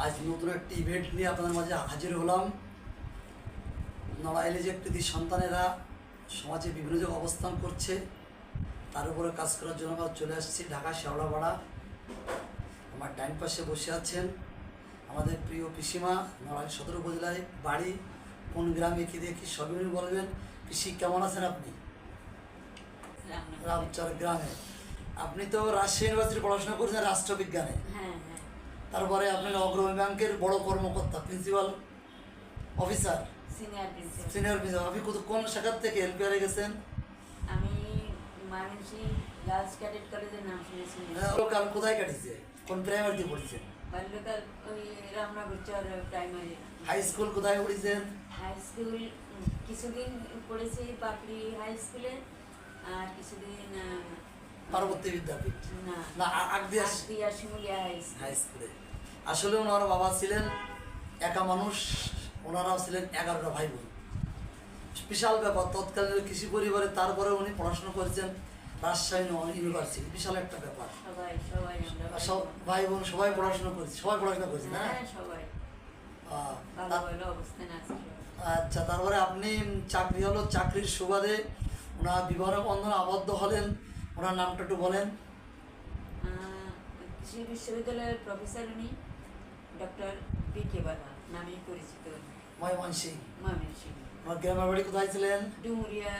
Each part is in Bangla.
আজ নতুন একটি ইভেন্ট নিয়ে আপনাদের মাঝে হাজির হলাম। নড়াইলে যে কৃতি সন্তানেরা সমাজে বিভিন্ন জায়গায় অবস্থান করছে, তার উপরে কাজ করার জন্য আমরা চলে আসছি ঢাকা শেওড়াপাড়া। আমার ডাইন পাশে বসে আছেন আমাদের প্রিয় পিসিমা। নড়াইল সদর উপজেলায় বাড়ি, কোন গ্রামে কী দেখি সবই উনি বলবেন। পিসি, কেমন আছেন আপনি? রামচর গ্রামে। আপনি তো রাজশাহী ইউনিভার্সিটি পড়াশোনা করছেন রাষ্ট্রবিজ্ঞানে। তারপরে আপনার অগ্রণী ব্যাংকের বড় কর্মকর্তা, প্রিন্সিপাল অফিসার, সিনিয়র প্রিন্সিপাল। আপনি কোন শাখার থেকে এলপিআরে গেছেন? আমি ময়মনসিংহ গার্লস ক্যাডেট কলেজের নাম শুনেছি। লোকাল কোথায় কাটিয়েছে? কোন প্রাইমারিতে পড়েছেন? বাল্যকাল ওই রামনগর চর প্রাইমারি। হাই স্কুল কোথায় পড়েছেন? হাই স্কুল কিছুদিন পড়েছি পাপড়ি হাই স্কুলে, আর কিছুদিন পার্বতী বিদ্যাপীঠ না আগদিয়া শিমুলিয়া হাই স্কুলে। আসলে ওনার বাবা ছিলেন একা মানুষ, ওনারাও ছিলেন 11টা ভাই বোন। বিশাল ব্যাপার তৎকালীন কৃষি পরিবারে। তারপরে উনি পড়াশোনা করেছেন রাজশাহী ইউনিভার্সিটি, বিশাল একটা ব্যাপার। সব ভাই বোন সবাই পড়াশোনা করেছে, সবাই পড়াশোনা করেছে না? আচ্ছা, তারপরে আপনি চাকরি হলো, চাকরির সুবাদে ওনার বিবাহ বন্ধনে আবদ্ধ হলেন। ওনার নামটা একটু বলেন। কৃষি বিশ্ববিদ্যালয়ের প্রফেসর উনি ডক্টর বি.কে. বালা নামে পরিচিত। ময়মনসিংহ। আমার গ্রামের বাড়ি কোথায় ছিলেন? ডুমুরিয়া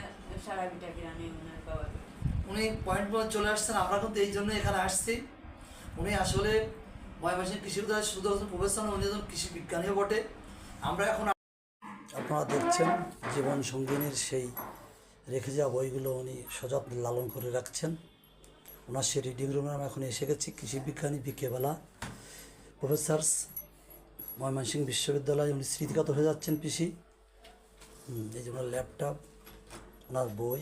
সারাবিটা গ্রামে ওনার বাবা। উনি পয়েন্ট চলে আসছেন। আমরা কিন্তু এই জন্য এখানে আসছি। উনি আসলে ময়মনসিংহ কৃষি বিদ্যালয়ের শুধু প্রফেসর, উনি একজন কৃষি বিজ্ঞানীও বটে। আমরা এখন আপনারা দেখছেন জীবন সঙ্গিনীর সেই রেখে যাওয়া বইগুলো উনি সযত্নে লালন করে রাখছেন। ওনার সেই রিডিং রুমে আমরা এখন এসে গেছি। কৃষি বিজ্ঞানী বি.কে. বালা প্রফেসর, ময়মনসিংহ বিশ্ববিদ্যালয়ে উনি স্মৃতিগত হয়ে যাচ্ছেন পিসি। এই যে ওনার ল্যাপটপ, ওনার বই,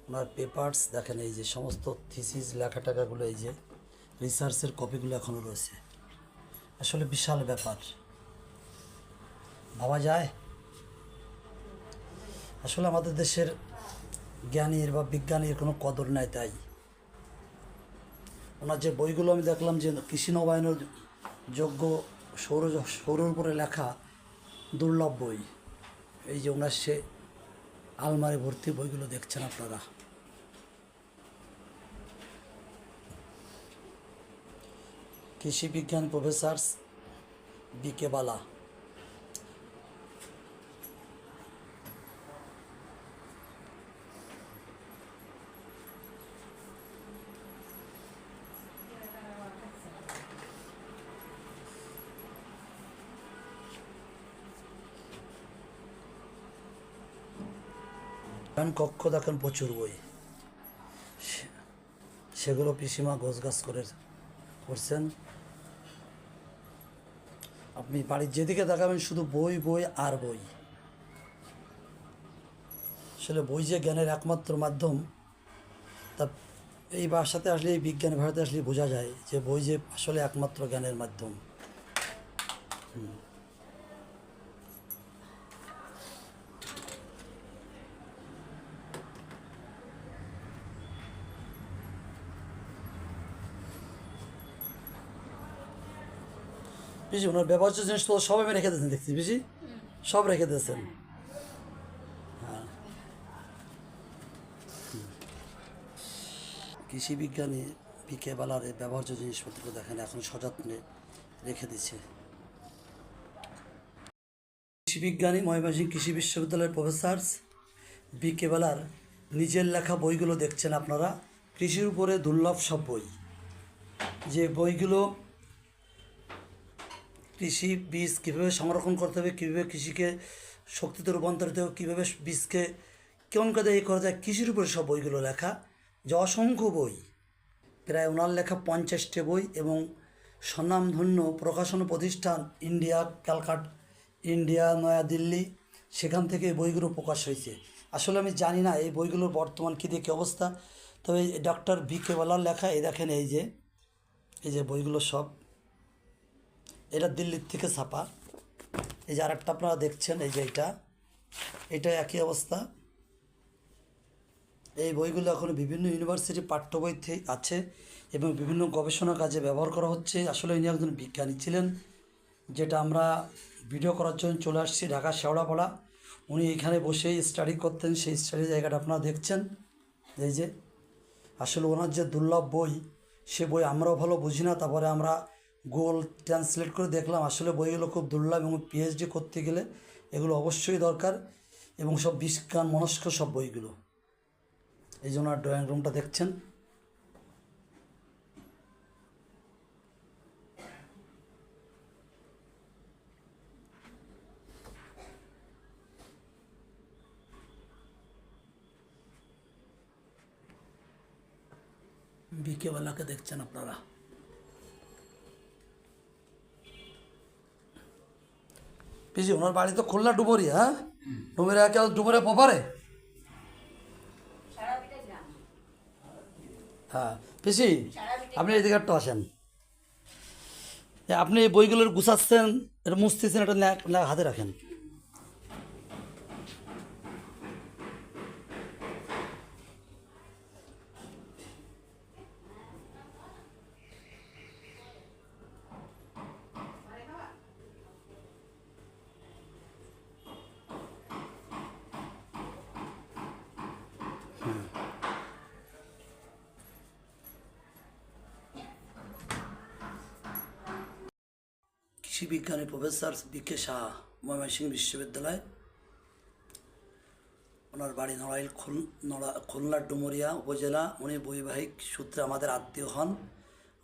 ওনার পেপারস দেখেন, এই যে সমস্ত থিসিস লেখা টাকাগুলো, এই যে রিসার্চের কপিগুলো এখনও রয়েছে। আসলে বিশাল ব্যাপার, ভাবা যায়। আসলে আমাদের দেশের জ্ঞানীর বা বিজ্ঞানীর কোনো কদর নাই। তাই ওনার যে বইগুলো আমি দেখলাম যে কৃষি নবায়নের যোগ্য সৌরের উপরে লেখা দুর্লভ বই। এই যে ওনার সে আলমারি ভর্তি বইগুলো দেখছেন আপনারা। কৃষি বিজ্ঞান প্রফেসর বি.কে. বালা। কক্ষ দেখেন, প্রচুর বই, সেগুলো পিসিমা গোছগাছ করছেন। আপনি বাড়ির যেদিকে দেখাবেন শুধু বই বই আর বই। আসলে বই যে জ্ঞানের একমাত্র মাধ্যম, তা এই ভাষাতে আসলে, এই বিজ্ঞান ভাষাতে আসলে বোঝা যায় যে বই যে আসলে একমাত্র জ্ঞানের মাধ্যম। বুঝি ওনার ব্যবহার্য জিনিস তো সব আমি রেখে দিয়েছেন, দেখছি বুঝি সব রেখে দিয়েছেন। হ্যাঁ, কৃষি বিজ্ঞানী বি.কে. বালার এই ব্যবহার্য জিনিসপত্র দেখেন এখন সযত্নে রেখে দিচ্ছে। কৃষি বিজ্ঞানী ময়মনসিংহ কৃষি বিশ্ববিদ্যালয়ের প্রফেসর বি.কে. বালার নিজের লেখা বইগুলো দেখছেন আপনারা। কৃষির উপরে দুর্লভ সব বই, যে বইগুলো কৃষি বীজ কীভাবে সংরক্ষণ করতে হবে, কীভাবে কৃষিকে শক্তিতে রূপান্তরিত হবে, কীভাবে বীজকে কেমন কাজে এই করা যায়, কৃষির উপরে সব বইগুলো লেখা। যে অসংখ্য বই, প্রায় ওনার লেখা 50টি বই, এবং স্বনামধন্য প্রকাশন প্রতিষ্ঠান ইন্ডিয়া নয়াদিল্লি, সেখান থেকে এই বইগুলো প্রকাশ হয়েছে। আসলে আমি জানি না এই বইগুলোর বর্তমান কী দিয়ে কী অবস্থা, তবে ডক্টর বি.কে. বালার লেখা এই দেখেন, এই যে বইগুলো সব, এটা দিল্লির থেকে ছাপা। এই যে আরেকটা আপনারা দেখছেন, এই যে এটা একই অবস্থা। এই বইগুলো এখন বিভিন্ন ইউনিভার্সিটি পাঠ্য বই আছে। এবং বিভিন্ন গবেষণা কাজে ব্যবহার করা হচ্ছে। আসলে ইনি একজন বিজ্ঞানী ছিলেন, যেটা আমরা ভিডিও করার জন্য চলে আসছি ঢাকা শেওড়াপাড়া। উনি এখানে বসেই স্টাডি করতেন, সেই স্টাডি জায়গাটা আপনারা দেখছেন। এই যে আসলে ওনার যে দুর্লভ বই, সে বই আমরাও ভালো বুঝি না, তারপরে আমরা গুগল ট্রান্সলেট করে দেখলাম আসলে বইগুলো খুব দুর্লভ এবং পিএইচডি করতে গেলে এগুলো অবশ্যই দরকার, এবং সব বিজ্ঞান মনস্ক সব বইগুলো। এই জন্য ড্রয়িং রুমটা দেখছেন। বিকেবেলাকে দেখছেন আপনারা। পিসি ওনার বাড়ি তো খুলনা ডুবুরিয়া, হ্যাঁ ডুবুরিয়া কেউ ডুবুরিয়া পপারে। সারাবিটা গ্রাম। হ্যাঁ পিসি আপনি এদিকে একটু আসেন। আপনি এই বইগুলোর গুছাচ্ছেন, এটা মুছতেছেন, এটা হাতে রাখেন। কৃষি বিজ্ঞানী প্রফেসর বি.কে. শাহ, ময়মনসিংহ বিশ্ববিদ্যালয়। ওনার বাড়ি নড়াইল খুলনার ডুমুরিয়া উপজেলা। উনি বৈবাহিক সূত্রে আমাদের আত্মীয় হন,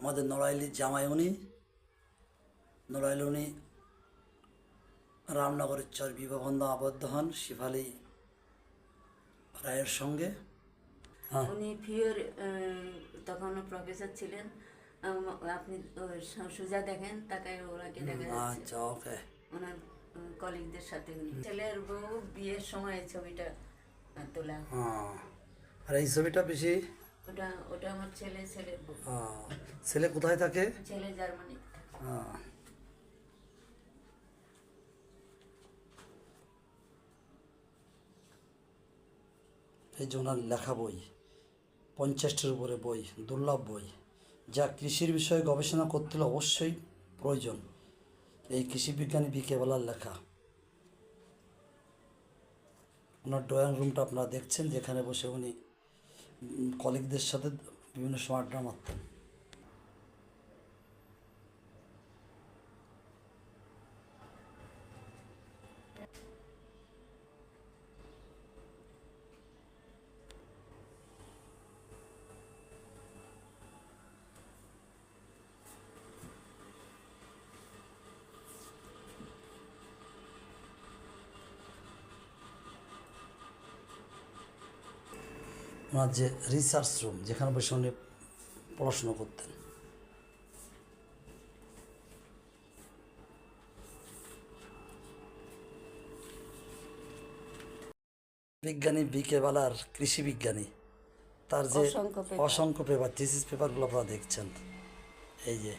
আমাদের নড়াইলের জামাই উনি। নড়াইলে উনি রামনগরের চর বিবাহবন্ধন আবদ্ধ হন শিফালি রায়ের সঙ্গে। হ্যাঁ উনি ফিওর তখনও প্রফেসর ছিলেন। আপনি সুজা দেখেন, তাকে ওনাকে দেখা যাচ্ছে আচ্ছা ওকে। ওনার কলিগদের সাথে উনি ছেলের বউ বিয়ের সময় এই ছবিটা তোলা। হ্যাঁ আর এই ছবিটা বেশি। ওটা ওটা আমার ছেলের বউ। ছেলে কোথায় থাকে? ছেলে জার্মানিতে। হ্যাঁ এই যে ওনার লেখা বই, 50টার উপরে বই, দুর্লভ বই, যা কৃষির বিষয়ে গবেষণা করতে হলে অবশ্যই প্রয়োজন। এই কৃষি বিজ্ঞানী বি.কে. বালার লেখা। ওনার ড্রয়িং রুমটা আপনারা দেখছেন, যেখানে বসে উনি কলিগদের সাথে বিভিন্ন সময় আড্ডা মারতেন। ওনার যে রিসার্চ রুম, যেখানে বসে উনি পড়াশুনো করতেন। বিজ্ঞানী বি.কে. বালার কৃষি বিজ্ঞানী, তার যে অসংখ্য পেপার। অসংখ্য পেপার, থিসিস পেপারগুলো আপনারা দেখছেন। এই যে